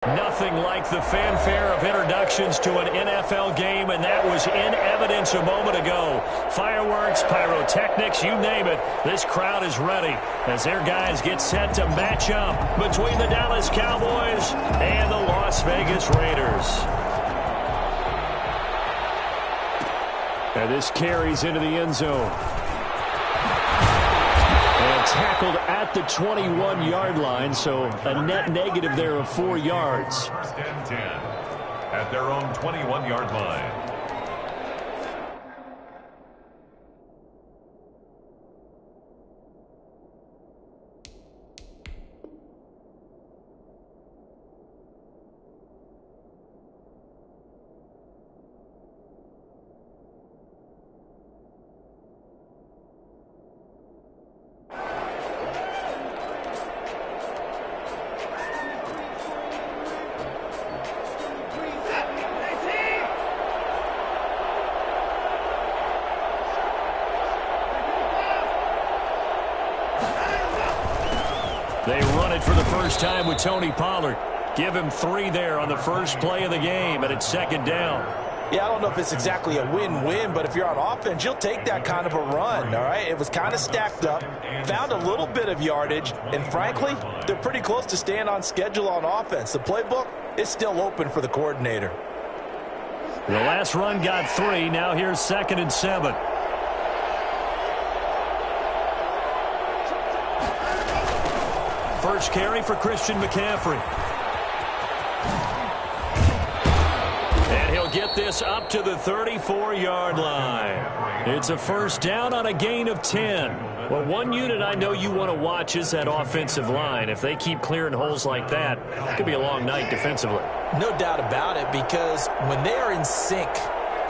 Nothing like the fanfare of introductions to an NFL game, and that was in evidence a moment ago. Fireworks, pyrotechnics, you name it. This crowd is ready as their guys get set to match up between the Dallas Cowboys and the Las Vegas Raiders. And this carries into the end zone. And tackled at the 21-yard line, so a net negative there of 4 yards. First and 10 at their own 21-yard line. They run it for the first time with Tony Pollard. Give him 3 there on the first play of the game, and it's second down. Yeah, I don't know if it's exactly a win-win, but if you're on offense, you'll take that kind of a run, all right? It was kind of stacked up, found a little bit of yardage, and frankly, they're pretty close to staying on schedule on offense. The playbook is still open for the coordinator. The last run got 3. Now here's 2nd and 7. First carry for Christian McCaffrey. And he'll get this up to the 34-yard line. It's a first down on a gain of 10. Well, one unit I know you want to watch is that offensive line. If they keep clearing holes like that, it could be a long night defensively. No doubt about it, because when they are in sync,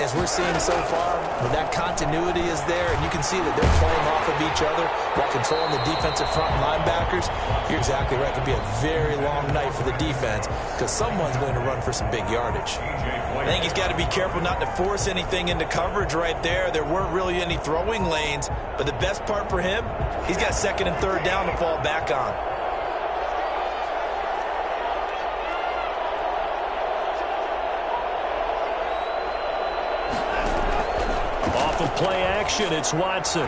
as we're seeing so far, when that continuity is there, and you can see that they're playing off of each other while controlling the defensive front linebackers, you're exactly right. It could be a very long night for the defense because someone's going to run for some big yardage. I think he's got to be careful not to force anything into coverage right there. There weren't really any throwing lanes, but the best part for him, he's got 2nd and 3rd down to fall back on. Play action, it's Watson.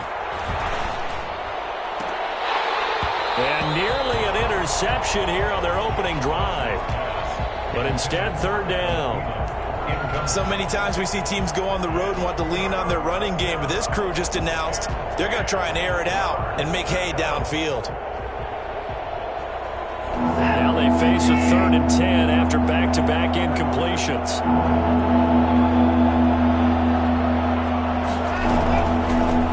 And nearly an interception here on their opening drive. But instead, 3rd down. So many times we see teams go on the road and want to lean on their running game, but this crew just announced they're going to try and air it out and make hay downfield. Now they face a 3rd and 10 after back-to-back incompletions.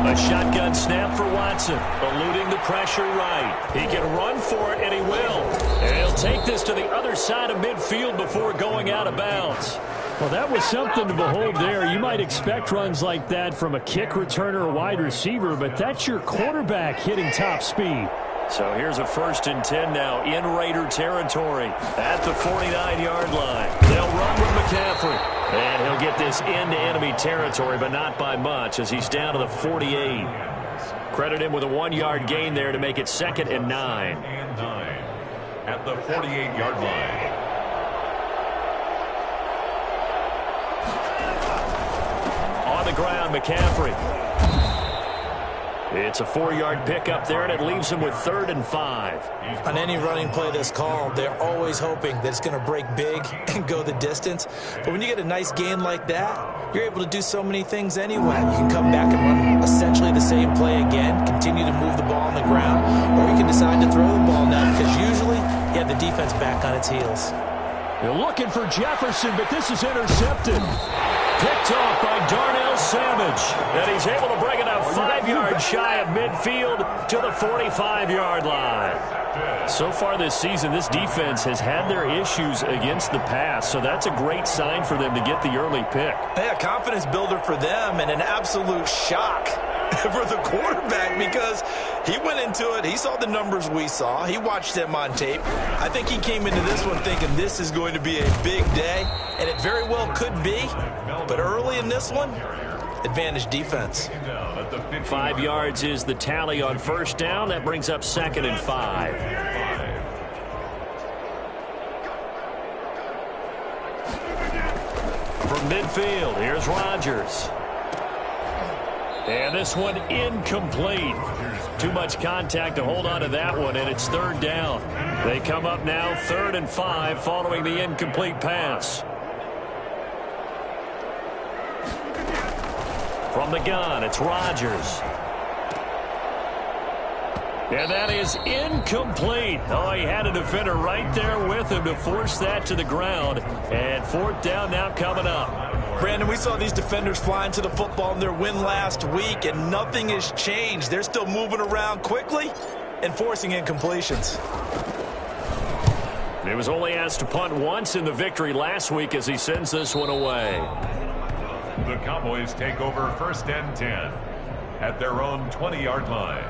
A shotgun snap for Watson, eluding the pressure right. He can run for it, and he will. And he'll take this to the other side of midfield before going out of bounds. Well, that was something to behold there. You might expect runs like that from a kick returner or wide receiver, but that's your quarterback hitting top speed. So here's a 1st and 10 now in Raider territory at the 49-yard line. They'll run with McCaffrey. And he'll get this into enemy territory, but not by much as he's down to the 48. Credit him with a 1-yard gain there to make it 2nd and 9. At the 48-yard line. On the ground, McCaffrey. It's a 4-yard pickup there, and it leaves him with 3rd and 5. On any running play that's called, they're always hoping that it's going to break big and go the distance. But when you get a nice gain like that, you're able to do so many things anyway. You can come back and run essentially the same play again, continue to move the ball on the ground, or you can decide to throw the ball now because usually you have the defense back on its heels. They're looking for Jefferson, but this is intercepted. Picked off by Darnell Savage. And he's able to bring it up 5 yards shy of midfield to the 45-yard line. So far this season, this defense has had their issues against the pass, so that's a great sign for them to get the early pick. Yeah, confidence builder for them and an absolute shock for the quarterback because he went into it. He saw the numbers we saw. He watched them on tape. I think he came into this one thinking this is going to be a big day, and it very well could be. But early in this one, advantage defense. 5 yards is the tally on 1st down. That brings up 2nd and 5. from midfield. Here's Rodgers. And this one incomplete. Too much contact to hold on to that one, and it's third down. They come up now 3rd and 5 following the incomplete pass. From the gun, it's Rodgers. And that is incomplete. Oh, he had a defender right there with him to force that to the ground. And 4th down now coming up. Brandon, we saw these defenders flying to the football in their win last week, and nothing has changed. They're still moving around quickly and forcing incompletions. He was only asked to punt once in the victory last week as he sends this one away. The Cowboys take over 1st and 10 at their own 20-yard line.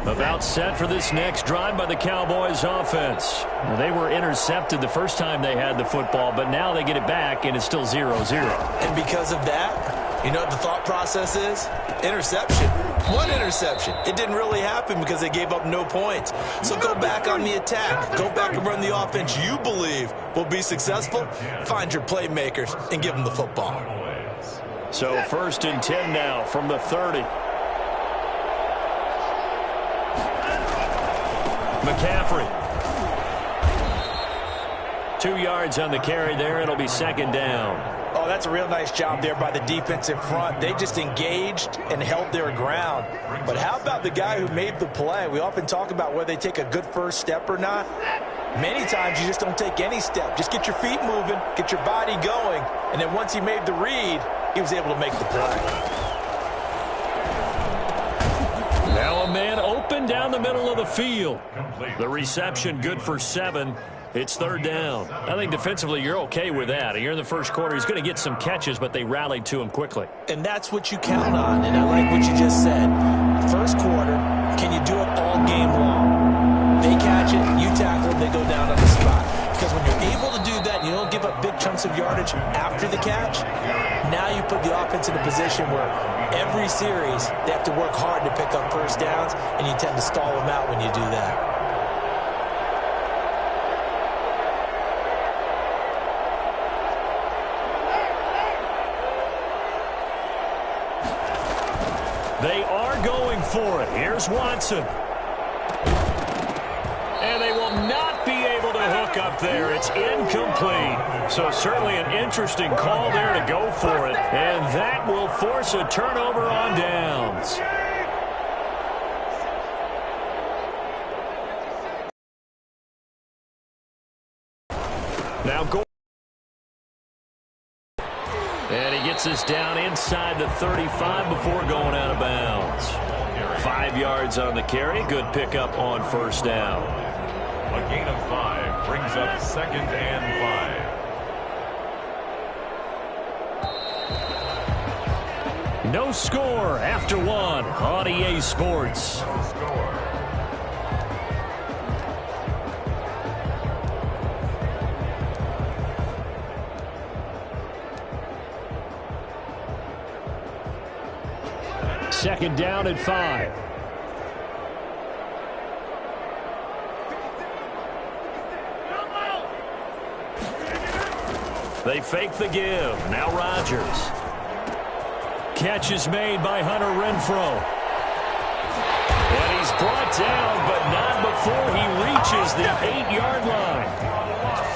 About set for this next drive by the Cowboys offense. They were intercepted the first time they had the football, but now they get it back, and it's still 0-0. And because of that, you know what the thought process is? Interception. One interception. It didn't really happen because they gave up no points. So go back on the attack. Go back and run the offense you believe will be successful. Find your playmakers and give them the football. So 1st and 10 now from the 30. McCaffrey. 2 yards on the carry there. It'll be 2nd down. Oh, that's a real nice job there by the defensive front. They just engaged and held their ground. But how about the guy who made the play? We often talk about whether they take a good first step or not. Many times you just don't take any step. Just get your feet moving, get your body going, and then once he made the read, he was able to make the play. Now a man open down the middle of the field. The reception good for 7. It's 3rd down. I think defensively you're okay with that. You're in the first quarter. He's going to get some catches, but they rallied to him quickly. And that's what you count on, and I like what you just said. First quarter, can you do it all game long? They catch it, you tackle, they go down on the spot. Because when you're able to do that, you don't give up big chunks of yardage after the catch, now you put the offense in a position where every series they have to work hard to pick up first downs, and you tend to stall them out when you do that. They are going for it. Here's Watson. And they will not be able to hook up there. It's incomplete. So certainly an interesting call there to go for it. And that will force a turnover on downs. Now go. And he gets us down inside the 35 before going out of bounds. 5 yards on the carry. Good pickup on 1st down. A gain of 5 brings up 2nd and 5. No score after 1 on EA Sports. No score. Second down at 5. They fake the give. Now Rodgers. Catch is made by Hunter Renfrow. And he's brought down, but not before he reaches the 8-yard line.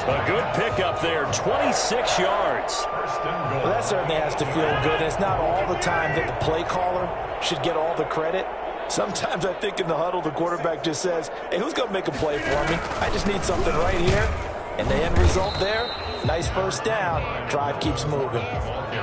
A good pickup there, 26 yards. Well, that certainly has to feel good. It's not all the time that the play caller should get all the credit. Sometimes I think in the huddle, the quarterback just says, hey, who's going to make a play for me? I just need something right here. And the end result there, nice first down. Drive keeps moving.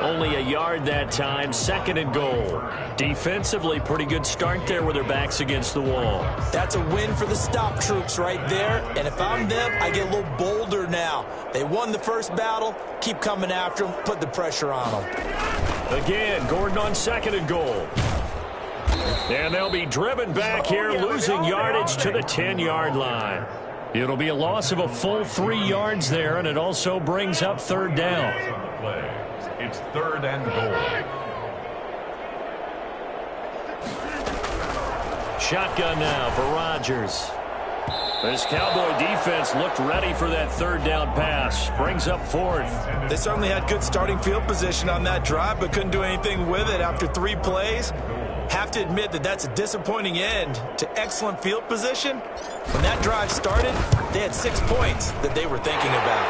Only a yard that time, 2nd and goal. Defensively, pretty good start there with their backs against the wall. That's a win for the stop troops right there. And if I'm them, I get a little bolder now. They won the first battle. Keep coming after them. Put the pressure on them. Again, Gordon on 2nd and goal. And they'll be driven back here, losing yardage to the 10-yard line. It'll be a loss of a full 3 yards there, and it also brings up 3rd down. It's 3rd and goal. Shotgun now for Rodgers. This Cowboy defense looked ready for that third down pass. Brings up fourth. They certainly had good starting field position on that drive, but couldn't do anything with it after 3 plays. Have to admit that that's a disappointing end to excellent field position. When that drive started, they had 6 points that they were thinking about.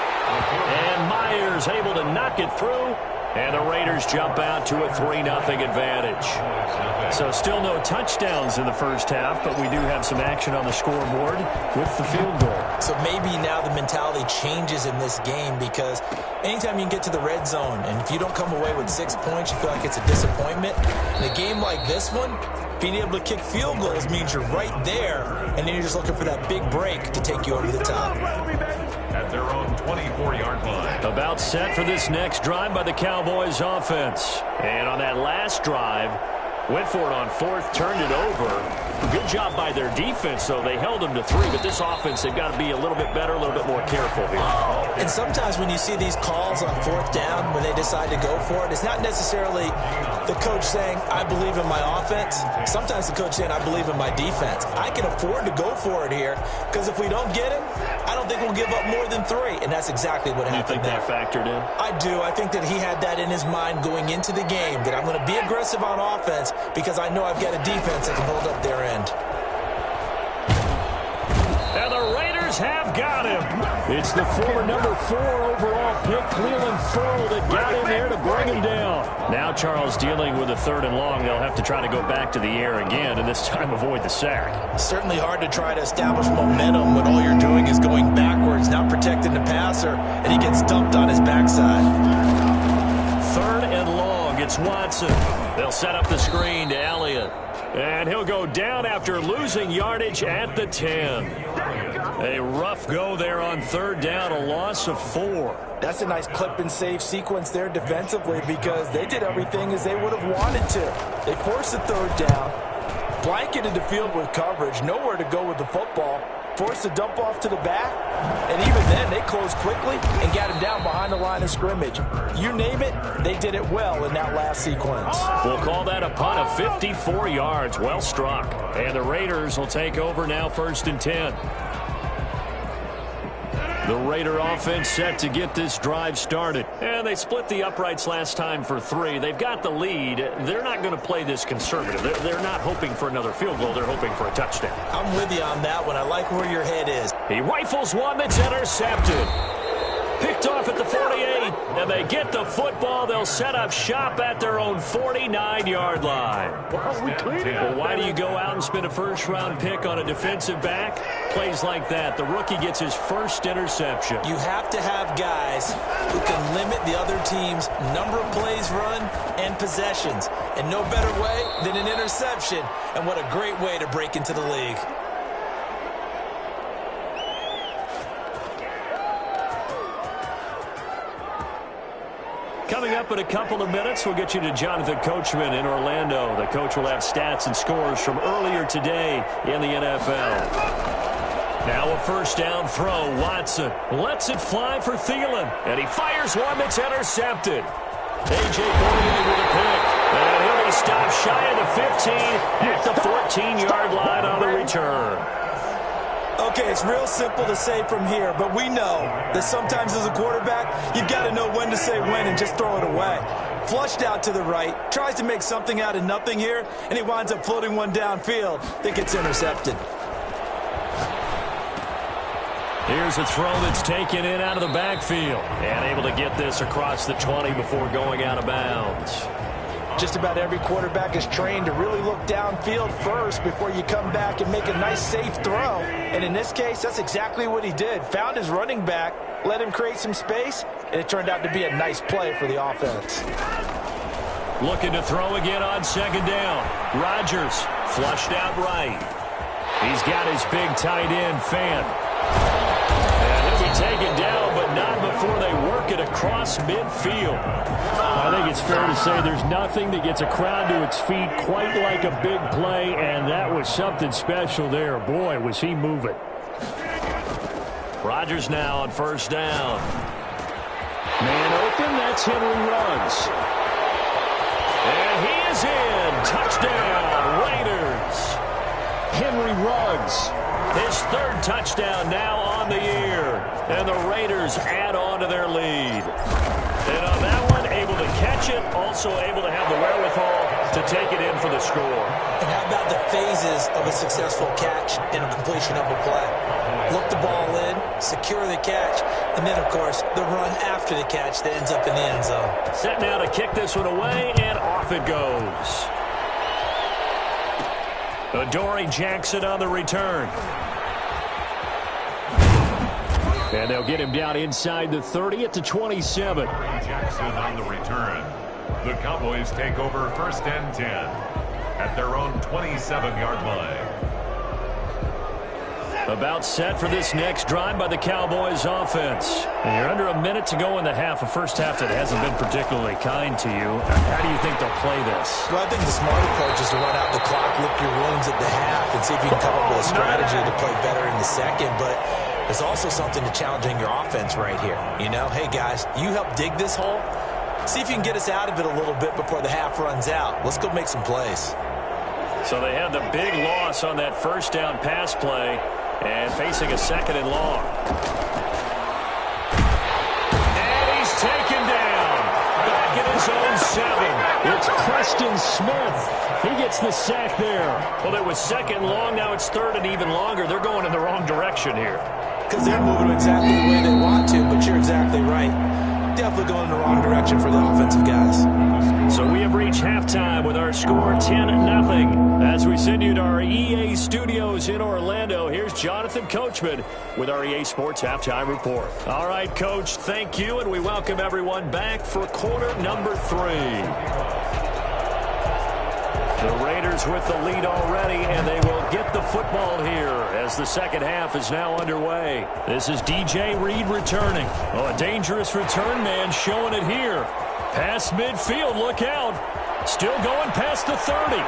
And Myers able to knock it through. And the Raiders jump out to a 3-0 advantage. So still no touchdowns in the first half, but we do have some action on the scoreboard with the field goal. So maybe now the mentality changes in this game, because anytime you can get to the red zone, and if you don't come away with 6 points, you feel like it's a disappointment. In a game like this one, being able to kick field goals means you're right there, and then you're just looking for that big break to take you over the top. At their own 24-yard line. About set for this next drive by the Cowboys offense. And on that last drive, went for it on fourth, turned it over. Good job by their defense, though. They held them to 3, but this offense, they've got to be a little bit better, a little bit more careful here. And sometimes when you see these calls on fourth down, when they decide to go for it, it's not necessarily the coach saying, I believe in my offense. Sometimes the coach saying, I believe in my defense. I can afford to go for it here, because if we don't get him, I don't think we'll give up more than 3, and that's exactly what happened there. You think that factored in? I do. I think that he had that in his mind going into the game, that I'm going to be aggressive on offense because I know I've got a defense that can hold up their end. And the Raiders have got him. It's the former number 4 overall pick, Clelin Ferrell, that got in there to bring him down. Now Charles dealing with a 3rd and long. They'll have to try to go back to the air again, and this time avoid the sack. Certainly hard to try to establish momentum when all you're doing is going backwards, not protecting the passer, and he gets dumped on his backside. 3rd and long. It's Watson. They'll set up the screen to Elliott. And he'll go down after losing yardage at the 10. A rough go there on 3rd down, a loss of 4. That's a nice clip and save sequence there defensively, because they did everything as they would have wanted to. They forced the 3rd down, blanketed the field with coverage, nowhere to go with the football, forced the dump off to the back, and even then they closed quickly and got him down behind the line of scrimmage. You name it, they did it well in that last sequence. We'll call that a punt of 54 yards. Well struck. And the Raiders will take over now, 1st and 10. The Raider offense set to get this drive started. And they split the uprights last time for 3. They've got the lead. They're not going to play this conservative. They're not hoping for another field goal. They're hoping for a touchdown. I'm with you on that one. I like where your head is. He rifles one that's intercepted. Picked off at the 48, and they get the football. They'll set up shop at their own 49-yard line. Well, why do you go out and spend a first-round pick on a defensive back? Plays like that. The rookie gets his first interception. You have to have guys who can limit the other team's number of plays run and possessions. And no better way than an interception. And what a great way to break into the league. Coming up in a couple of minutes, we'll get you to Jonathan Coachman in Orlando. The coach will have stats and scores from earlier today in the NFL. Now a 1st down throw. Watson lets it fly for Thielen, and he fires one that's intercepted. A.J. Bouye with a pick, and he'll be stopped shy of the 15 at the 14-yard line on the return. Okay, it's real simple to say from here, but we know that sometimes as a quarterback, you've got to know when to say when and just throw it away. Flushed out to the right, tries to make something out of nothing here, and he winds up floating one downfield that gets intercepted. Here's a throw that's taken in out of the backfield, and able to get this across the 20 before going out of bounds. Just about every quarterback is trained to really look downfield first before you come back and make a nice, safe throw. And in this case, that's exactly what he did. Found his running back, let him create some space, and it turned out to be a nice play for the offense. Looking to throw again on 2nd down. Rodgers flushed out right. He's got his big tight end, Fant. And he'll be taken down, but not before they work it across midfield. I think it's fair to say there's nothing that gets a crowd to its feet quite like a big play, and that was something special there. Boy, was he moving. Rodgers now on 1st down. Man open, that's Henry Ruggs. And he is in. Touchdown, Raiders. Henry Ruggs His third touchdown now on the year. And the Raiders add on to their lead. And on that one, able to catch it, also able to have the wherewithal to take it in for the score. And how about the phases of a successful catch and a completion of a play? Look the ball in, secure the catch, and then, of course, the run after the catch that ends up in the end zone. Set now to kick this one away, and off it goes. Adoree Jackson on the return. And they'll get him down inside the 30 at the 27. Jackson on the return. The Cowboys take over first and 10 at their own 27-yard line. About set for this next drive by the Cowboys offense. And you're under a minute to go in the half, a first half that hasn't been particularly kind to you. How do you think they'll play this? Well, I think the smart approach is to run out the clock, lick your wounds at the half, and see if you can come up with a strategy to play better in the second. But there's also something to challenging your offense right here. You know, hey, guys, you help dig this hole. See if you can get us out of it a little bit before the half runs out. Let's go make some plays. So they had the big loss on that first down pass play and facing a second and long. And he's taken down. Back in his own 7. It's Preston Smith. He gets the sack there. Well, it was second and long. Now it's third and even longer. They're going in the wrong direction here. Because they're moving exactly the way they want to, but you're exactly right. Definitely going in the wrong direction for the offensive guys. So we have reached halftime with our score 10-0. As we send you to our EA studios in Orlando, here's Jonathan Coachman with our EA Sports Halftime Report. All right, Coach, thank you, and we welcome everyone back for quarter number 3. The Raiders with the lead already, and they will get the football here as the second half is now underway. This is DJ Reed returning. Oh, a dangerous return man showing it here. Past midfield, look out. Still going past the 30.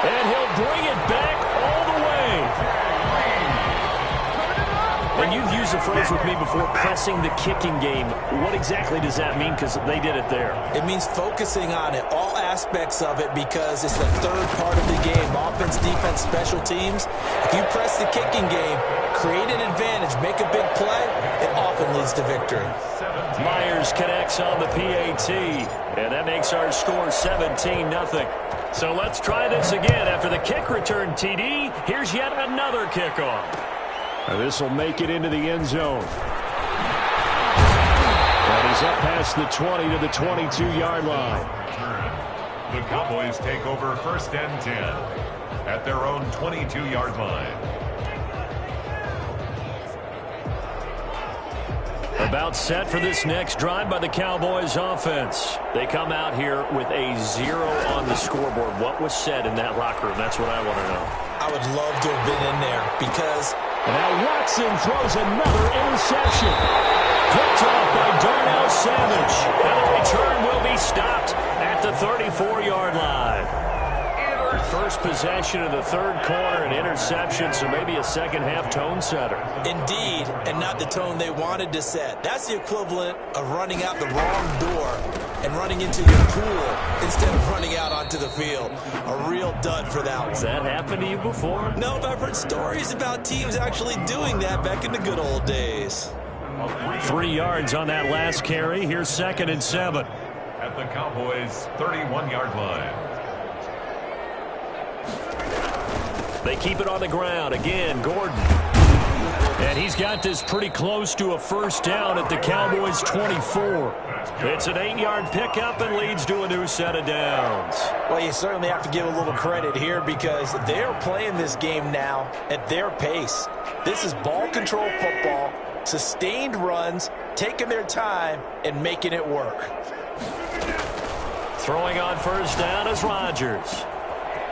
And he'll bring it back all the way. And you've used the phrase with me before, pressing the kicking game. What exactly does that mean? Because they did it there. It means focusing on it, all aspects of it, because it's the third part of the game. Offense, defense, special teams. If you press the kicking game, create an advantage, make a big play, it often leads to victory. Myers connects on the PAT, and that makes our score 17-0. So let's try this again. After the kick return TD, here's yet another kickoff. This will make it into the end zone. And he's up past the 20 to the 22-yard line. The Cowboys take over first and 10 at their own 22-yard line. About set for this next drive by the Cowboys offense. They come out here with a 0 on the scoreboard. What was said in that locker room? That's what I want to know. I would love to have been in there because... And now Watson throws another interception. Picked off by Darnell Savage. And the return will be stopped at the 34-yard line. First possession of the third quarter, an interception, so maybe a second-half tone setter. Indeed, and not the tone they wanted to set. That's the equivalent of running out the wrong door and running into your pool instead of running out onto the field. A real dud for that one. Has that happened to you before? No, but I've heard stories about teams actually doing that back in the good old days. 3 yards on that last carry. Here's 2nd and 7. At the Cowboys' 31-yard line. They keep it on the ground. Again, Gordon. And he's got this pretty close to a first down at the Cowboys' 24. It's an 8-yard pickup and leads to a new set of downs. Well, you certainly have to give a little credit here because they're playing this game now at their pace. This is ball control football, sustained runs, taking their time, and making it work. Throwing on first down is Rodgers.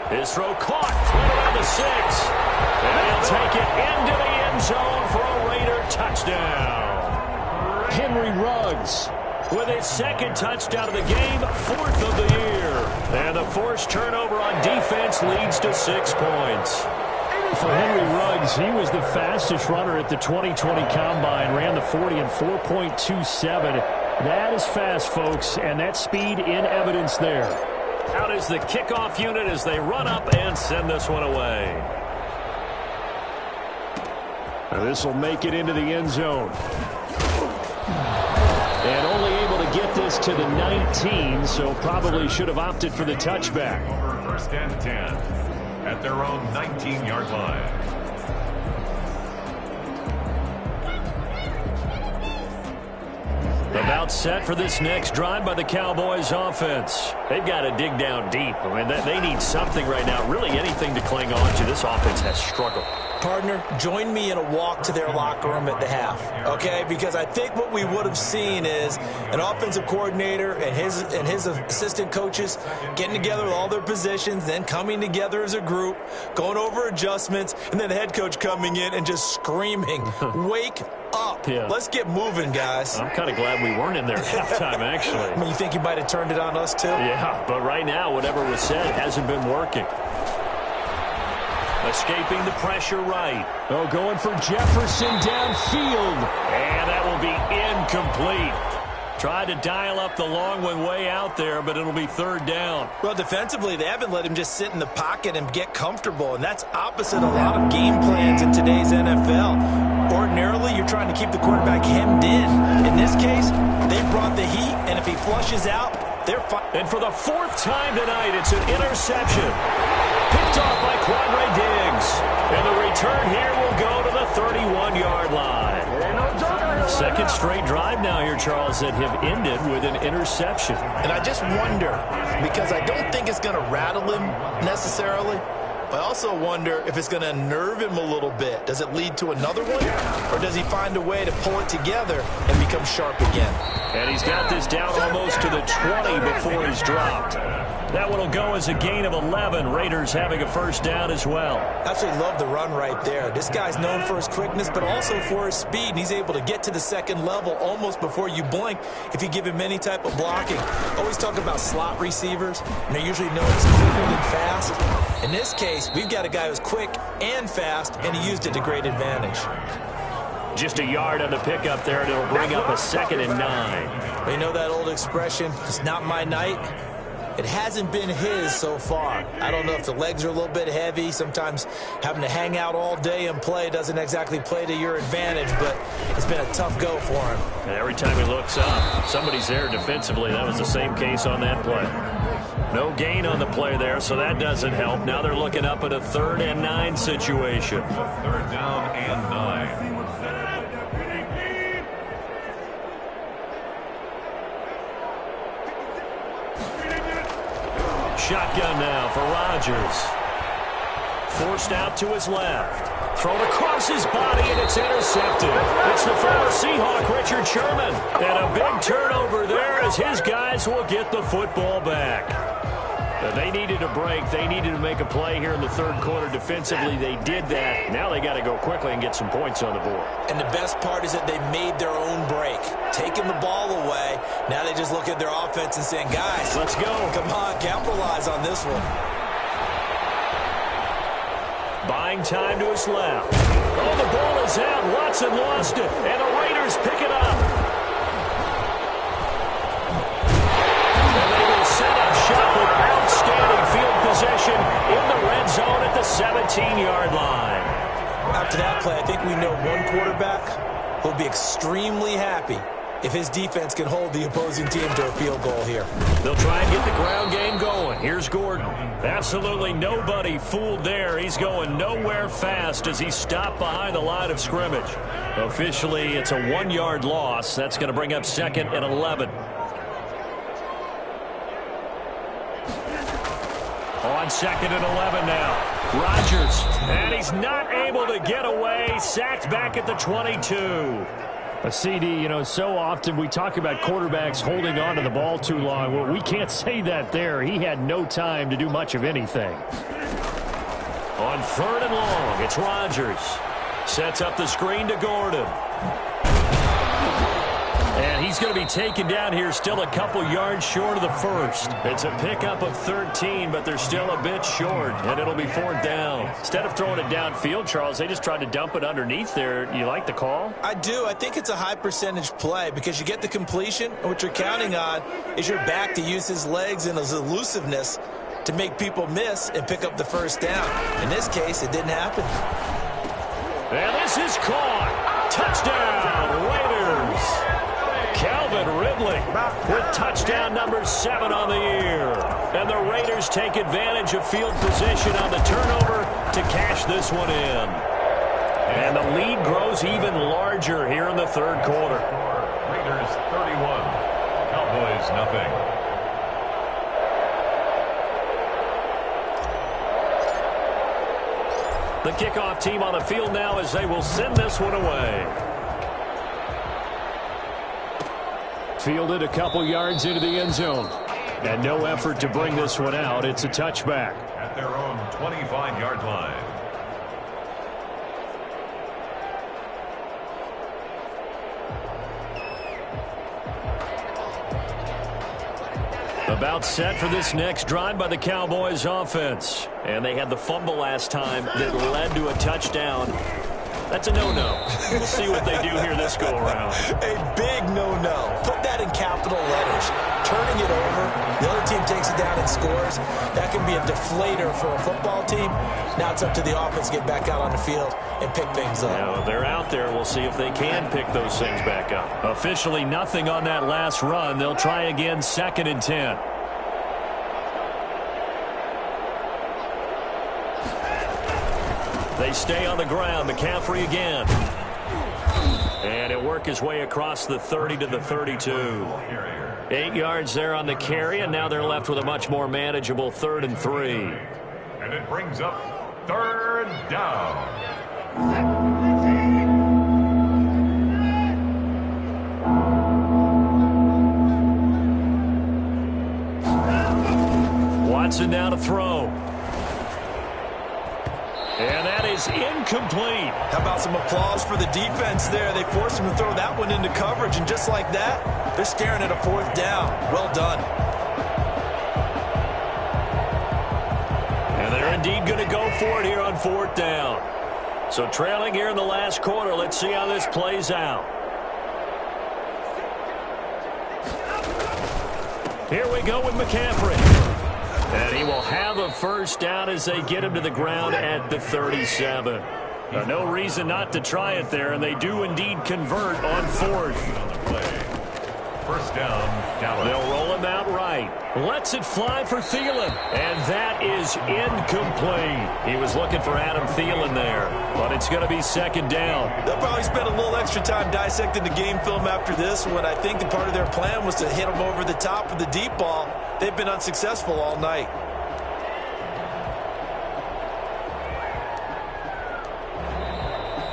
His throw caught, right around the 6. And he'll take it into the end zone for a Raider touchdown. Henry Ruggs with his 2nd touchdown of the game, 4th of the year. And the forced turnover on defense leads to 6 points. For Henry Ruggs, he was the fastest runner at the 2020 Combine, ran the 40 in 4.27. That is fast, folks, and that speed in evidence there. Out is the kickoff unit as they run up and send this one away. This will make it into the end zone. And only able to get this to the 19, so probably should have opted for the touchback. Over first and 10 at their own 19-yard line. About set for this next drive by the Cowboys offense. They've got to dig down deep. I mean, they need something right now, really anything to cling on to. This offense has struggled. Partner, join me in a walk to their locker room at the half, okay? Because I think what we would have seen is an offensive coordinator and his assistant coaches getting together with all their positions, then coming together as a group, going over adjustments, and then the head coach coming in and just screaming, wake up. Yeah. Let's get moving, guys. I'm kind of glad we weren't in there at halftime, actually. I mean, you think you might have turned it on us, too? Yeah, but right now, whatever was said hasn't been working. Escaping the pressure right. Oh, going for Jefferson downfield. And that will be incomplete. Tried to dial up the long one way out there, but it'll be third down. Well, defensively, they haven't let him just sit in the pocket and get comfortable, and that's opposite a lot of game plans in today's NFL. Ordinarily, you're trying to keep the quarterback hemmed in. In this case, they brought the heat, and if he flushes out, they're fine. And for the fourth time tonight, it's an interception. Picked off by Quandre Diggs. And the return here will go to the 31-yard line. Second straight drive now here, Charles, that have ended with an interception. And I just wonder, because I don't think it's going to rattle him necessarily, I also wonder if it's going to unnerve him a little bit. Does it lead to another one? Or does he find a way to pull it together and become sharp again? And he's got this down almost to the 20 before he's dropped. That one will go as a gain of 11. Raiders having a first down as well. Absolutely love the run right there. This guy's known for his quickness, but also for his speed. And he's able to get to the second level almost before you blink if you give him any type of blocking. Always talk about slot receivers, and they're usually known as quicker than fast. In this case, we've got a guy who's quick and fast, and he used it to great advantage. Just a yard on the pickup there, and it'll bring up a 2nd and 9. You know that old expression, it's not my night? It hasn't been his so far. I don't know if the legs are a little bit heavy. Sometimes having to hang out all day and play doesn't exactly play to your advantage, but it's been a tough go for him. And every time he looks up, somebody's there defensively. That was the same case on that play. No gain on the play there, so that doesn't help. Now they're looking up at a 3rd and 9 situation. 3rd down and 9. Shotgun now for Rodgers. Forced out to his left. Thrown across his body, and it's intercepted. It's the former Seahawk, Richard Sherman. And a big turnover there as his guys will get the football back. They needed a break. They needed to make a play here in the 3rd quarter defensively. They did that. Now they got to go quickly and get some points on the board. And the best part is that they made their own break. Taking the ball away. Now they just look at their offense and saying, guys, let's go. Come on, capitalize on this one. Buying time to his left. Oh, the ball is out. Watson lost it. And the Raiders pick it up. And they will set up shop with outstanding field possession in the red zone at the 17-yard line. After that play, I think we know one quarterback will be extremely happy if his defense can hold the opposing team to a field goal here. They'll try and get the ground game going. Here's Gordon. Absolutely nobody fooled there. He's going nowhere fast as he stopped behind the line of scrimmage. Officially, it's a 1-yard loss. That's going to bring up 2nd and 11. On 2nd and 11 now. Rodgers, and he's not able to get away. Sacked back at the 22. A CD, you know, so often we talk about quarterbacks holding on to the ball too long. Well, we can't say that there. He had no time to do much of anything. On 3rd and long, it's Rodgers. Sets up the screen to Gordon. And he's going to be taken down here still a couple yards short of the 1st. It's a pickup of 13, but they're still a bit short, and it'll be 4th down. Instead of throwing it downfield, Charles, they just tried to dump it underneath there. You like the call? I do. I think it's a high percentage play because you get the completion, and what you're counting on is your back to use his legs and his elusiveness to make people miss and pick up the 1st down. In this case, it didn't happen. And this is caught. Touchdown, Raiders. Calvin Ridley with touchdown number 7 on the year. And the Raiders take advantage of field position on the turnover to cash this one in. And the lead grows even larger here in the third quarter. Raiders 31, Cowboys nothing. The kickoff team on the field now as they will send this one away. Fielded a couple yards into the end zone. And no effort to bring this one out. It's a touchback. At their own 25-yard line. About set for this next drive by the Cowboys offense. And they had the fumble last time that led to a touchdown. That's a no-no. We'll see what they do here this go-around. A big no-no. Put that in capital letters. Turning it over, the other team takes it down and scores. That can be a deflator for a football team. Now it's up to the offense to get back out on the field and pick things up. Now, they're out there. We'll see if they can pick those things back up. Officially nothing on that last run. They'll try again, 2nd and 10. They stay on the ground. McCaffrey again. And he'll work his way across the 30 to the 32. 8 yards there on the carry, and now they're left with a much more manageable 3rd and 3. And it brings up 3rd down. Watson now to throw. And that is incomplete. How about some applause for the defense there? They forced him to throw that one into coverage, and just like that, they're staring at a 4th down. Well done. And they're indeed going to go for it here on 4th down. So trailing here in the last quarter. Let's see how this plays out. Here we go with McCaffrey. And he will have a 1st down as they get him to the ground at the 37. No reason not to try it there, and they do indeed convert on 4th. 1st down, Dallas. They'll roll him out right. Lets it fly for Thielen. And that is incomplete. He was looking for Adam Thielen there, but it's going to be 2nd down. They'll probably spend a little extra time dissecting the game film after this one. I think the part of their plan was to hit him over the top with the deep ball. They've been unsuccessful all night.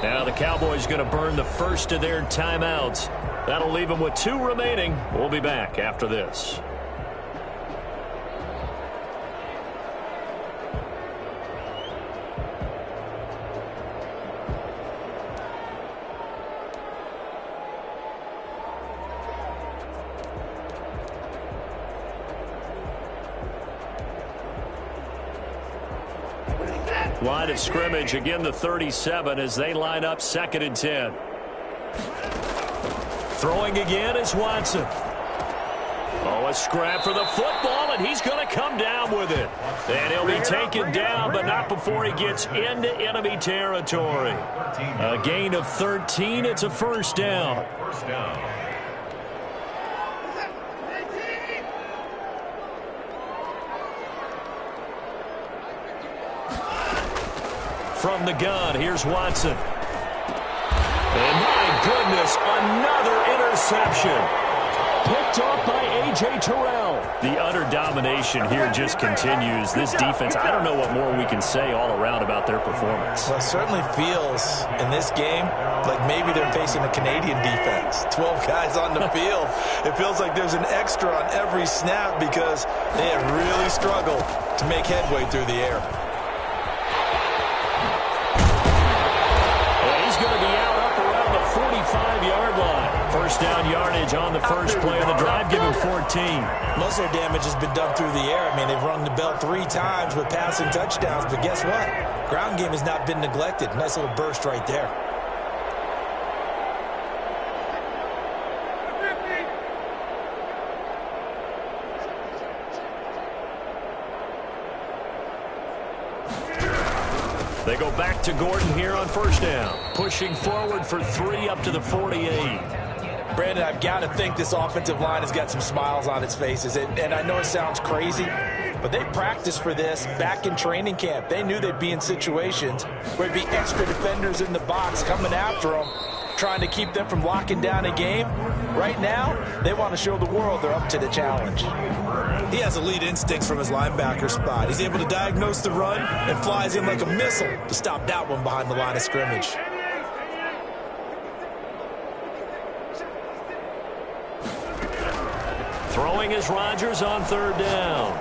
Now the Cowboys going to burn the first of their timeouts. That'll leave them with 2 remaining. We'll be back after this. Line of scrimmage, again the 37 as they line up 2nd and 10. Throwing again is Watson. Oh, a scrap for the football, and he's going to come down with it. And he'll be taken down, but not before he gets into enemy territory. A gain of 13. It's a 1st down. 1st down. From the gun, here's Watson. And my goodness, another interception. Picked off by A.J. Terrell. The utter domination here just continues. This defense, I don't know what more we can say all around about their performance. Well, it certainly feels in this game like maybe they're facing a Canadian defense. 12 guys on the field. It feels like there's an extra on every snap because they have really struggled to make headway through the air. Going to be out up around the 45-yard line. 1st down yardage on the first play of the drive, give him 14. Most of their damage has been done through the air. I mean, they've rung the bell 3 times with passing touchdowns, but guess what? Ground game has not been neglected. Nice little burst right there. They go back to Gordon here on first down. Pushing forward for 3 up to the 48. Brandon, I've got to think this offensive line has got some smiles on its faces. And I know it sounds crazy, but they practiced for this back in training camp. They knew they'd be in situations where there'd be extra defenders in the box coming after them, trying to keep them from locking down a game. Right now, they want to show the world they're up to the challenge. He has elite instincts from his linebacker spot. He's able to diagnose the run and flies in like a missile to stop that one behind the line of scrimmage. Throwing is Rodgers on third down.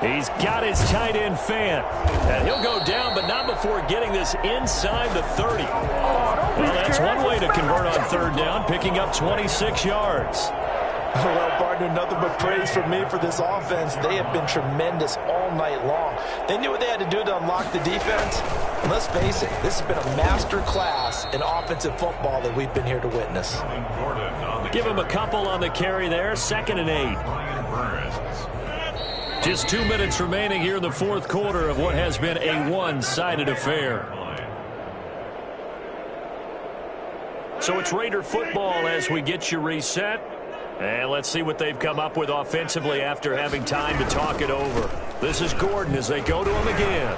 He's got his tight end Fant. And he'll go down, but not before getting this inside the 30. Well, that's one way to convert on third down, picking up 26 yards. Well, partner, nothing but praise from me for this offense. They have been tremendous all night long. They knew what they had to do to unlock the defense. And let's face it, this has been a master class in offensive football that we've been here to witness. Give him a couple on the carry there, 2nd and 8. Just 2 minutes remaining here in the fourth quarter of what has been a one-sided affair. So it's Raider football as we get you reset. And let's see what they've come up with offensively after having time to talk it over. This is Gordon as they go to him again.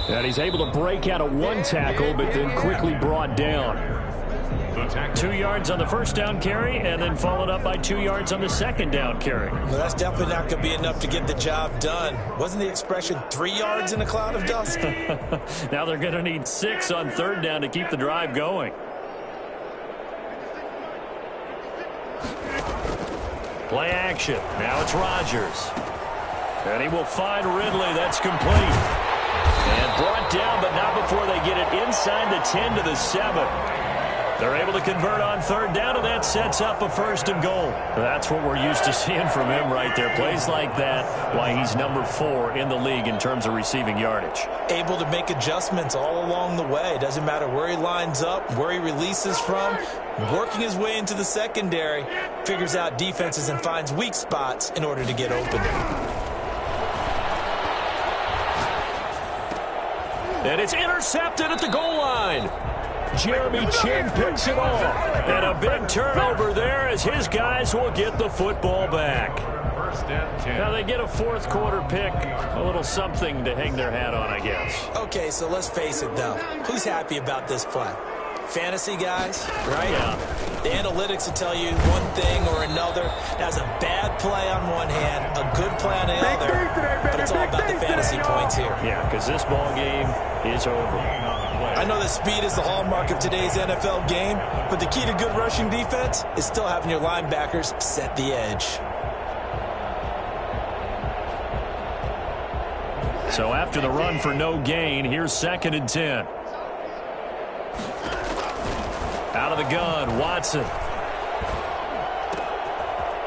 And he's able to break out of one tackle, but then quickly brought down. 2 yards on the first down carry, and then followed up by 2 yards on the second down carry. Well, that's definitely not going to be enough to get the job done. Wasn't the expression 3 yards in a cloud of dust? Now they're going to need 6 on third down to keep the drive going. Play action. Now it's Rodgers. And he will find Ridley. That's complete. And brought down, but not before they get it inside the 10 to the 7. They're able to convert on third down, and that sets up a 1st and goal. That's what we're used to seeing from him right there. Plays like that, why he's number 4 in the league in terms of receiving yardage. Able to make adjustments all along the way. Doesn't matter where he lines up, where he releases from. Working his way into the secondary, figures out defenses and finds weak spots in order to get open. And it's intercepted at the goal line. Jeremy Chinn picks it off. And a big turnover there as his guys will get the football back. Now they get a fourth quarter pick, a little something to hang their hat on, I guess. Okay, so let's face it, though. Who's happy about this play? Fantasy guys, right? Yeah. The analytics will tell you one thing or another. That's a bad play on one hand, a good play on the other, but it's all about the fantasy points here. Yeah, because this ball game is over. I know that speed is the hallmark of today's NFL game, but the key to good rushing defense is still having your linebackers set the edge. So after the run for no gain, here's 2nd and 10. Out of the gun, Watson.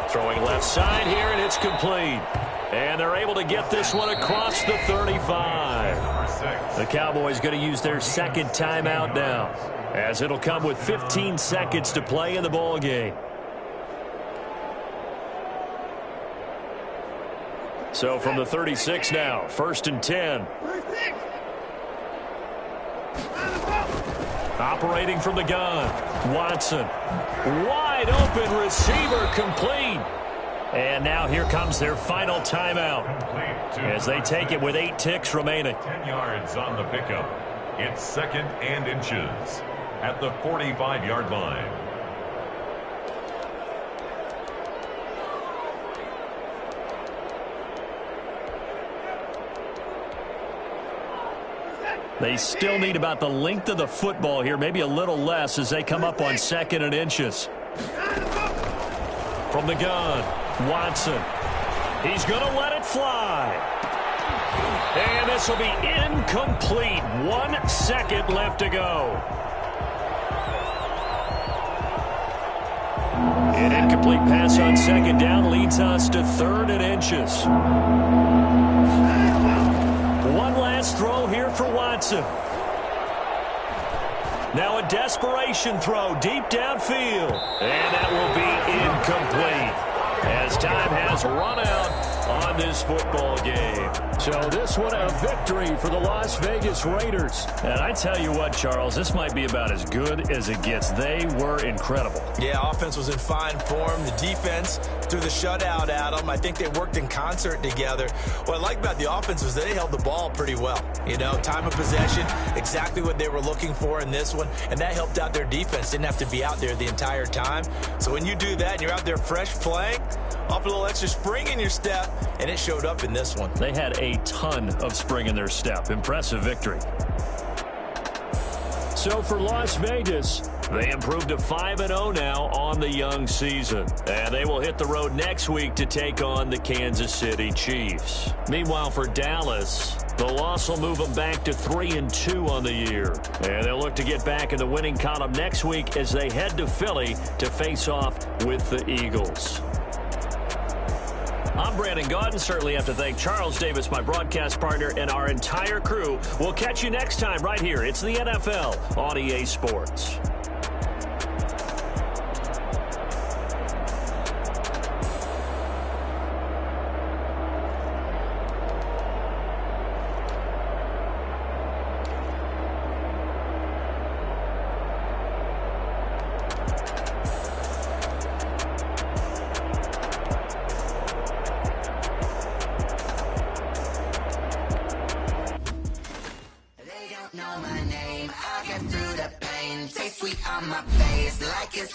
Throwing left side here, and it's complete. And they're able to get this one across the 35. The Cowboys going to use their 2nd timeout now, as it'll come with 15 seconds to play in the ball game. So from the 36 now, 1st and 10. Operating from the gun, Watson. Wide open receiver, complete. And now here comes their final timeout as they take it with 8 ticks remaining. 10 yards on the pickup. It's 2nd and inches at the 45-yard line. They still need about the length of the football here, maybe a little less as they come up on 2nd and inches. From the gun, Watson. He's going to let it fly. And this will be incomplete. 1 second left to go. An incomplete pass on 2nd down leads us to 3rd and inches. One last throw here for Watson. Now a desperation throw deep downfield. And that will be incomplete as time has run out on this football game. So this one a victory for the Las Vegas Raiders. And I tell you what, Charles, this might be about as good as it gets. They were incredible. Yeah, offense was in fine form. The defense threw the shutout at them. I think they worked in concert together. What I like about the offense was they held the ball pretty well. You know, time of possession, exactly what they were looking for in this one, and that helped out their defense. Didn't have to be out there the entire time. So when you do that and you're out there fresh playing, off a little extra spring in your step, and it showed up in this one. They had a ton of spring in their step. Impressive victory. So for Las Vegas, they improved to 5-0 now on the young season. And they will hit the road next week to take on the Kansas City Chiefs. Meanwhile, for Dallas, the loss will move them back to 3-2 on the year. And they'll look to get back in the winning column next week as they head to Philly to face off with the Eagles. I'm Brandon Gaudin. Certainly have to thank Charles Davis, my broadcast partner, and our entire crew. We'll catch you next time right here. It's the NFL on EA Sports.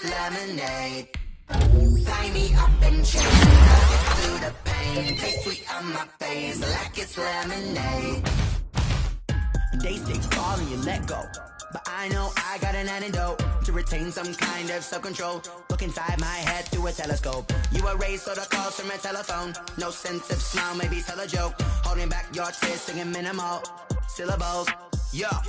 Lemonade. Tie me up in chains, I get through the pain. Taste sweet on my face like it's lemonade. They say fall and you let go, but I know I got an antidote to retain some kind of self-control. Look inside my head through a telescope. You erase all the calls from a telephone. No sense of smile, maybe tell a joke. Holding back your tears, singing minimal syllables. Yeah.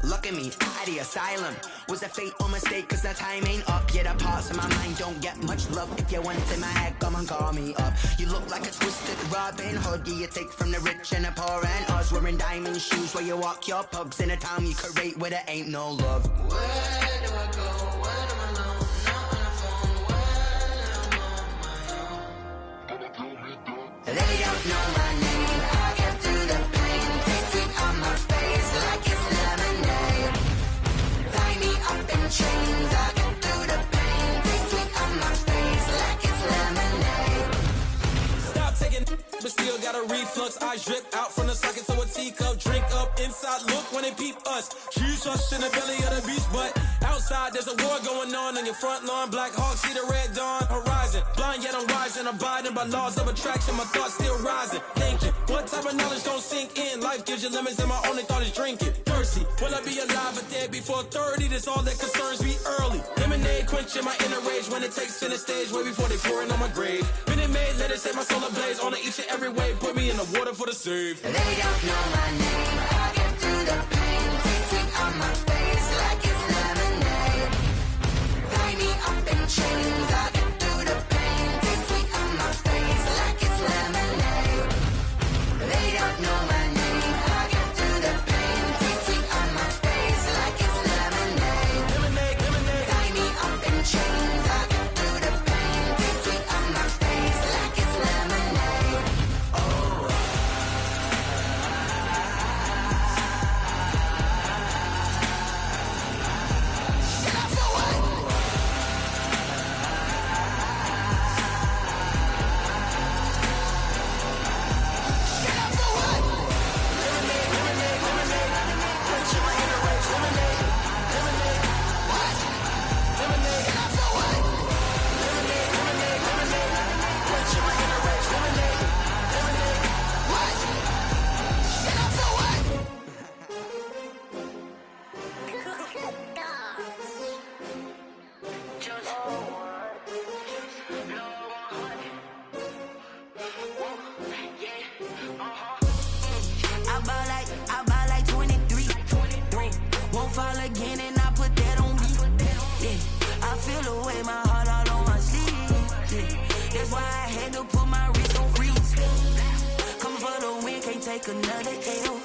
Look at me, at the asylum. Was a fate or mistake, cause the time ain't up. Yeah, the parts of my mind don't get much love. If you want it in my head, come and call me up. You look like a twisted Robin Hood. Yeah, you take from the rich and the poor and us. Wearing diamond shoes where you walk your pugs. In a town you create where there ain't no love. Where do I go? When I'm alone? Not on the phone, when I'm on my own. They don't know my name. I get through the pain. Taste sweet on my face like it's chains, I get through the pain. Taste sweet on my face like it's lemonade. Stop taking, but still got a reflux. Eyes drip out from the socket to a teacup. Drink up inside, look when they peep us. Huge us in the belly of the beast, but outside there's a war going on your front lawn. Black Hawk see the red dawn horizon. Blind yet I'm rising, abiding by laws of attraction. My thoughts still rising. Thinking, what type of knowledge don't sink in? Life gives you lemons and my only thought is drinking. Thirsty, will I be alive or dead before 30? That's all that concerns me early. Lemonade quenching my inner rage when it takes center stage way before they pour it on my grave. Minute Maid, let it set my soul ablaze on each and every way. Put me in the water for the save. They don't know my name. I get through the pain. Taste sweet on my face like it's lemonade. Tie me up in chains. I get through the pain. Taste sweet on my face like it's lemonade. They don't know my name. I get through the pain. Taste sweet on my face like it's lemonade. Lemonade, lemonade. Tie me up in chains. I get through the pain. Taste sweet on my face like it's lemonade. Oh. take another L.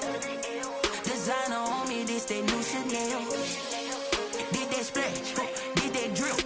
Designer on me, this that new Chanel. Did that splash, did that drip.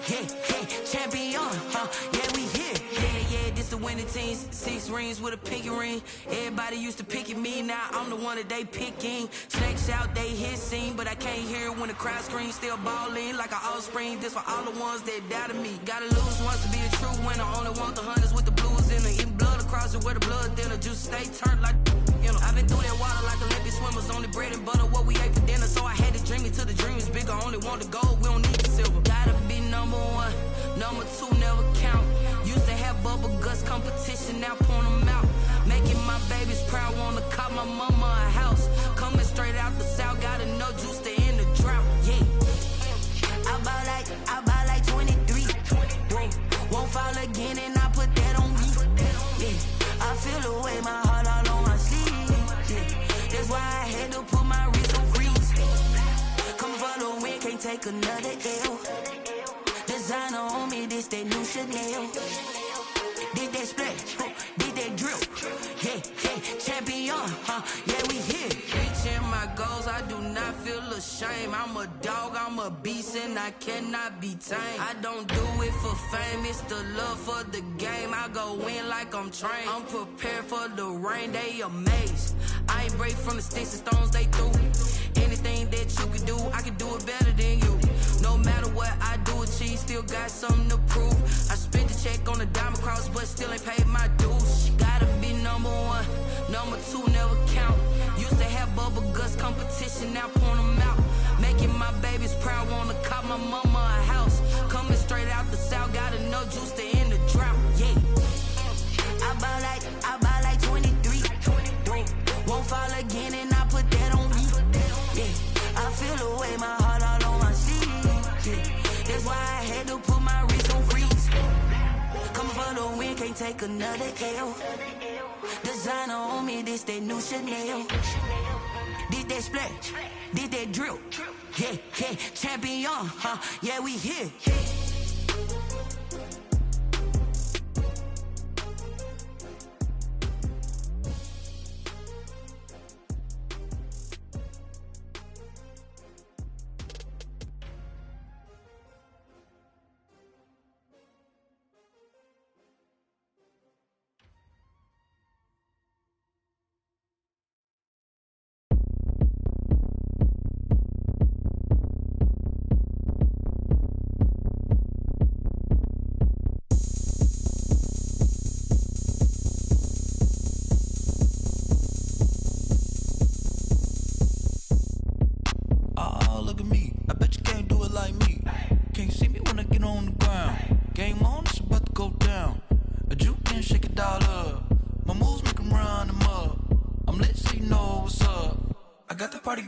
Yeah, yeah, champion, yeah, we here. Yeah, yeah, this the winning. 20 teens, 6 rings with a pinky ring. Everybody used to pick at me, now I'm the one that they picking. Snakes out, they hit scene, but I can't hear it when the crowd screams. Still ballin' like an offspring, this for all the ones that doubted me. Gotta lose once to be a true winner, only want the hunters with the blues in it. Eating blood across it where the blood thinner, juice stay turned like, you know. I've been through that water like Olympic swimmers, only bread and butter what we ate for dinner. So I had to dream it till the dream is bigger, only want the gold, we don't need the silver. Gotta be number one, number two never count. Used to have bubble guts competition, now point them out. Making my babies proud, wanna cop my mama a house. Coming straight out the south, gotta know juice to end the drought, yeah. I buy like 23. Won't fall again and I put that on me, yeah. I feel the way, my heart all on my sleeve, yeah. That's why I had to put my wrist on freeze. Come for the win, can't take another L. Designer on me, this that new Chanel. Did that split, did that drill, yeah, champion, yeah, we here. Reaching my goals, I do not feel ashamed. I'm a dog, I'm a beast, and I cannot be tamed. I don't do it for fame, it's the love for the game. I go in like I'm trained. I'm prepared for the rain, they amazed. I ain't break from the sticks and stones they threw. Anything that you can do, I can do it better than you. No matter what I do, achieve, still got something to prove. I spent the check on the diamond cross, but still ain't paid my dues. Gotta be number one, number two never count. Used to have bubble guts competition, now point them out. Making my babies proud, wanna cop my mama a house. Coming straight out the south, gotta know juice to end the drought, yeah. I buy like 23. Won't fall again and I put that on me, yeah. I feel the way, my heart all on my sleeve, yeah. That's why I had to put my wrist on freeze. Coming for the win, can't take another L. Designer on me, this that new Chanel. Did that split, did that drill, yeah, champion, yeah, we here.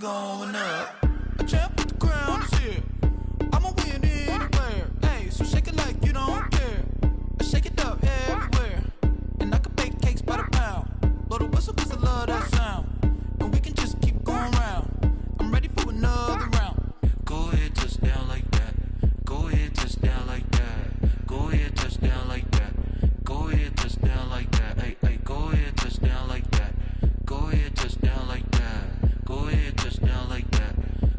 Going up, a champ with the crown is here. I'ma win anywhere. Hey, so shake it like you don't care. I shake it up everywhere, and I can bake cakes by the pound. Blow the whistle 'cause I love that sound, and we can just keep going round. I'm ready for another round. Go ahead, touch down like that. Go ahead, touch down like that. Go ahead, touch down like that. Go ahead, touch down like that. Hey, hey, go ahead, touch down like that. Go ahead, touch down like that. Go ahead, touch down like that.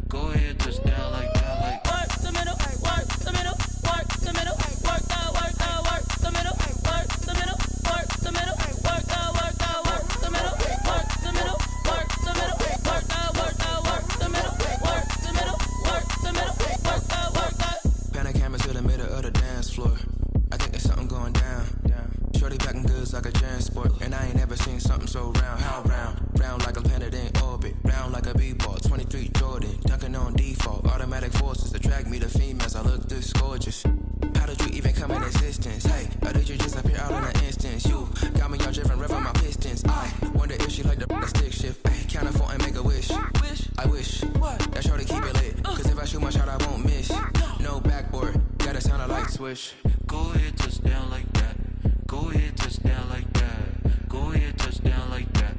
Go ahead, touch down like that. Like work the middle, work the middle, work the middle, work the middle, work the middle, work the middle, work the middle, work the middle, work the middle, work the middle, work the middle, work the middle, work the. Pan a camera to the middle of the dance floor. I think there's something going down. Shorty packing goods like a transport, and I ain't ever seen something so round. How round? Round like a planet in orbit, round like a b-ball. 23 Jordan, dunking on default. Automatic forces attract me to females. I look this gorgeous. How did you even come in existence? Hey, or did you just appear all in an instance? You got me all driven, revving my pistons. I wonder if she like the stick shift. Ay, count it 4 and make a wish. I wish that shorty keep it lit, 'cause if I shoot my shot, I won't miss. No backboard, gotta sound a light switch. Go ahead, touch down like that. Go ahead, touch down like that. Go ahead, touch down like that.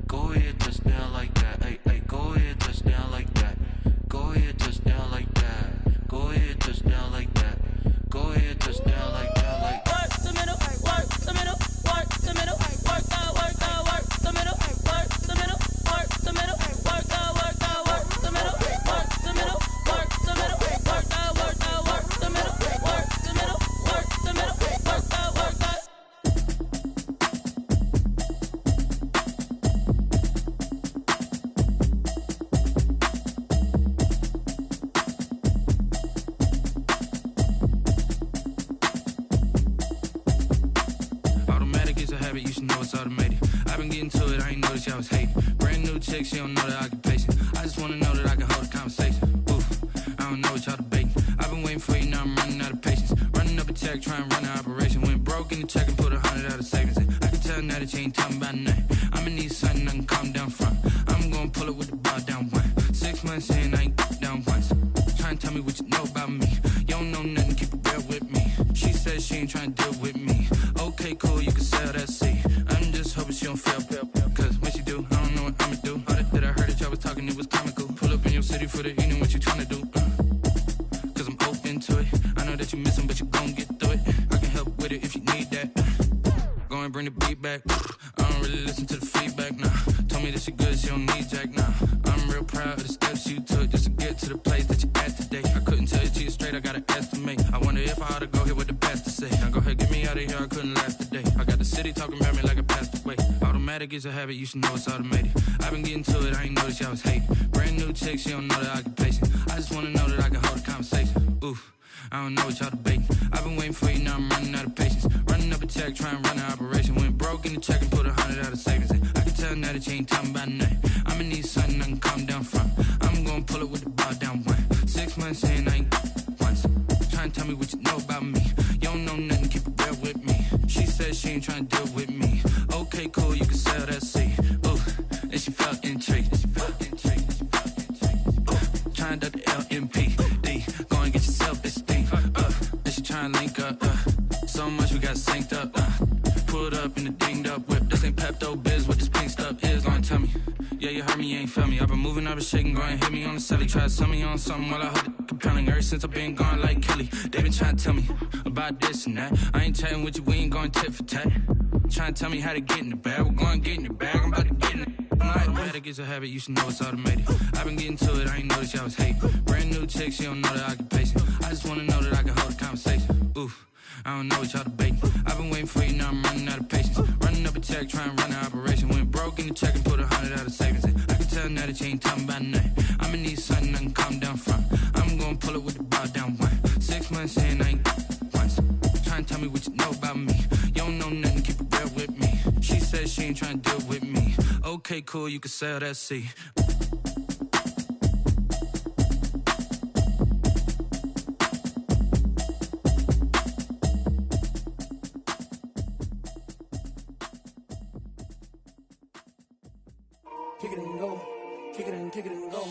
Go ahead, touch down like that. Hey, hey, go ahead, touch down like that. Go ahead, touch down like that. Go ahead, touch down like that. Go ahead, touch down like that. Like work the middle, work the middle, work the middle, work the middle, work the middle, work the middle, work the middle, work the middle, work the middle, work the middle, work the middle, work the middle, work the middle, work the middle, work the middle, work the. it's automated. I've been getting to it, I ain't noticed y'all was hating. Brand new chick, she don't know the occupation. I just wanna know that I can hold a conversation. Oof, I don't know what y'all debating. I've been waiting for you, now I'm running out of patience. Running up a check, trying to run an operation. Went broke in the check and put 100 out of savings in. I can tell now that you ain't talking about nothing. I'ma need something I can calm down from. I'm gonna pull it with the bar down one. 6 months in, I ain't down once. Trying to tell me what you know about me. You don't know nothing, keep it real with me. She says she ain't trying to deal with me. Okay, cool, you can sell that seat. I'm just hoping she don't fail. Cause when she do, I don't know what I'ma do. All that I heard that y'all was talking, it was comical. Pull up in your city for the evening, what you trying to do? Cause I'm open to it. I know that you miss him, but you gon' get through it. I can help with it if you need that. Go and bring the beat back. I don't really listen to the feedback, nah. Told me that she good, she don't need Jack, nah. I'm real proud of the steps you took just to get to the place that you at today. I couldn't tell you to you straight, I gotta estimate. I wonder if I ought to go here with the best to say. Now go ahead, get me out of here, I couldn't last today. I got the city talking about me like I passed away. Automatic is a habit, you should know it's automated. I've been getting to it, I ain't noticed y'all was hating. Brand new chick, she don't know the occupation. I just wanna know that I can hold a conversation. Oof, I don't know what y'all debating. I've been waiting for you, now I'm running out of patience. Running up a check, trying to run an operation. Went broke in the check and put 100 out of savings in. I can tell now that you ain't talking about nothing. I'ma need something I can calm down from. I'm gonna pull it with the bar down one. 6 months in, I ain't once. Trying to tell me what you know about me. You don't know nothing, keep it real with me. She says she ain't trying to deal with me. Okay, cool, you can sell that seat. Ooh, and she felt intrigued. Trying to the LMP. Go and get yourself this thing. And she trying to link up. So much we got synced up. Pulled up in the dinged up whip. This ain't Pepto-Biz, what this pink stuff is. Long tell me. Yeah, you heard me, you ain't felt me. I've been moving, I've been shaking, go and hit me on the celly. Try to sell me on something while I heard it compelling. Ever since I've been gone like Kelly, they been trying to tell me about this and that. I ain't chatting with you, we ain't going tit for tat. Trying to tell me how to get in the bag. We're going to get in the bag, I'm about to get in it. Automatic is a habit, you should know it's automated. I've been getting to it, I ain't noticed y'all was hating. Brand new chick, she don't know the occupation. I just wanna know that I can hold a conversation. Oof, I don't know what y'all debating. I've been waiting for you, now I'm running out of patience. Running up a check, trying to run an operation. Went broke in the check and put 100 out of savings in. I can tell now that you ain't talking about nothing. I'ma need something I can calm down from. I'm gonna pull it with the bar down one. 6 months in, I ain't once. Trying to tell me what you know about me. You don't know nothing, keep it real with me. She says she ain't trying to deal with me. Okay, cool, you can sell that seat. Kick it and go, kick it and go.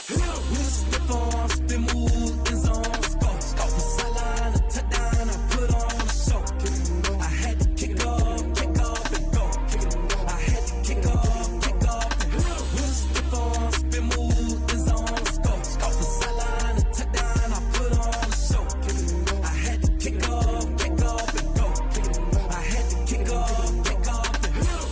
With a stiff arm, spin move, in zone, scope. Off the sideline, a touchdown, I put on a show. I had to kick off and go. I had to kick off and go. With a stiff arm, spin move, in zone, scope. Off the sideline, a touchdown, I put on a show. I had to kick off and go. I had to kick off and go.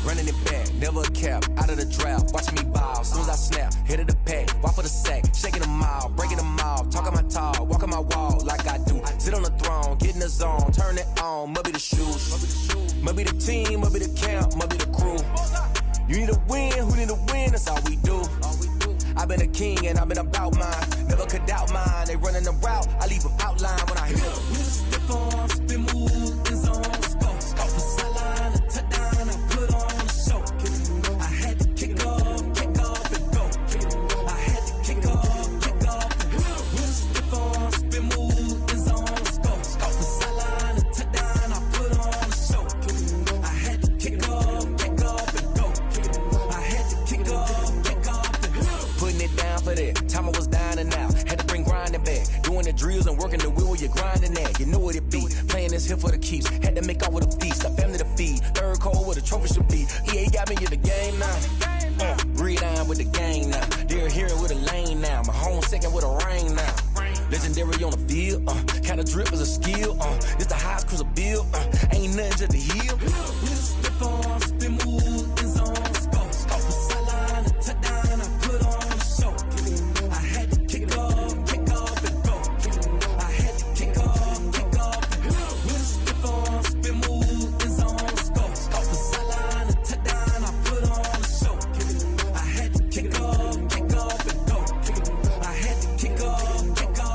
Running it back, never a cap, out of the draft, watching me ball. Soon as I snap, hit of the pack, walk for the sack, shaking them out, breaking them out, talking my talk, walking my wall like I do. Sit on the throne, get in the zone, turn it on, must be the shoes, must be the team, must be the camp, must be the crew. You need a win, who need a win, that's all we do. I've been a king and I've been about mine, never could doubt mine. They running the route, I leave them outline when I hit them. With a stiff arm, spin move, in zone, scope. Off the sideline, a touchdown, I put on a show. I had to kick off and go. I had to kick off and go. With a stiff arm, spin move, in zone, scope. Off the sideline, a touchdown, I put on a show. I had to kick off and go. I had to kick off and go. Putting it down for that, time I was down and out, had to bring grinding back, doing the drills and working the wheel where you're grinding at. You know what it be, playing this here for the keeps, had to make out with a feast, a family to feed, third cold where the trophy should be. EA got me in the game now, breathe on with the gang now, they're here with a lane now, my home second with a rain now. Legendary on the field, kinda drip is a skill, this the highest cruiser bill, ain't nothing just to heal. With a stiff arm, spin move, in zone, scope. Off the sideline, a touchdown, I put on a show. I had to kick off and go. I had to kick off and go. With a stiff arm, spin move, in zone, scope. Off the sideline, a touchdown, I put on a show. I had to kick off and go. I had to kick off and go.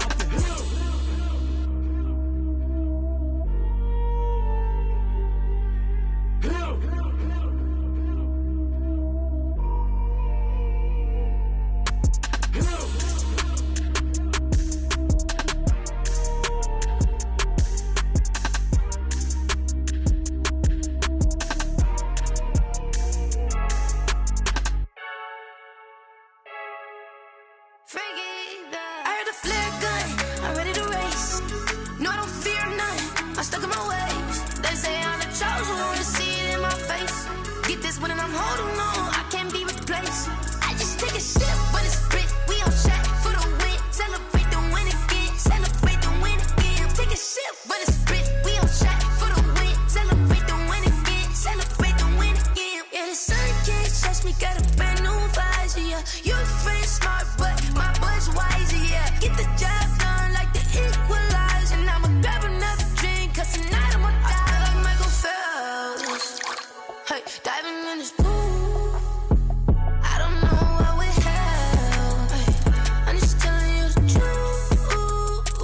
just when I'm holding on, I can't be replaced. I just take a sip, but it's spit. We on track for the win. Celebrate the win again. Celebrate the win again. Take a sip, but it's spit. We on track for the win. Celebrate the win again. Celebrate the win again. Yeah, the sun can't touch me. Got a brand new visor. Yeah, your friend smart, but my bud's wiser. Yeah, get the job done like the equalizer. And I'ma grab another drink, 'cause tonight I'ma die like Michael Phelps. Hey, diving in this pool.